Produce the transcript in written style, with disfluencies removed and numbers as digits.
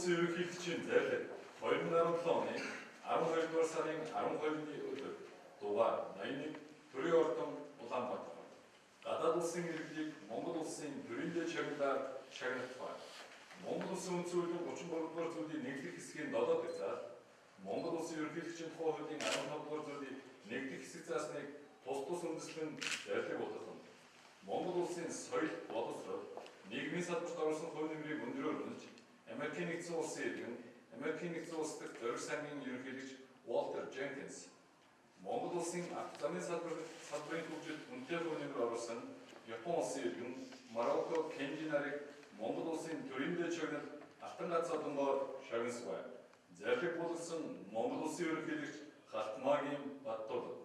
улсын ерөнхийлөгчийн зайлшгүй 2017 оны 12-р сарын 12-ны өдөр дугаар 81 төрийн ордон Улаанбаатар гадаад улсын иргэдийг Монгол улсын төрөндөө чагналаар шагналтбай. Монгол улсын үндсэн хуулийн 33-р зүйлийн нэгдэх хэсгийн 7 дахь зал Монгол улсын ерөнхийлөгчийн тухай хуулийн 15-р зүйлийн нэгдэх хэсэг заасныг тус үндэслэн зайлшгүй болгосон. Монгол улсын соёл, боловсрол, нийгмийн салбарт оруулсан хувь нэмрийг өндөрөөр үнэлж, Америкийн нэгдсэн улсын иргэн, Америкийн нэгдсэн улс дахь зориг сангийн ерөнхийлөгч Walter Jenkins, Монгол улсын ард замын салбарын хөгжилд үнэтэй хувь нэмэр оруулсан Япон улсын иргэн Марокко Кенжи нарыг Монгол улсын төрөндөө чагнал Алтан гац одонгоор шагнасбай. Зайлшгүй болгосон Монгол улсын ерөнхийлөгч Халтмаагийн Баттул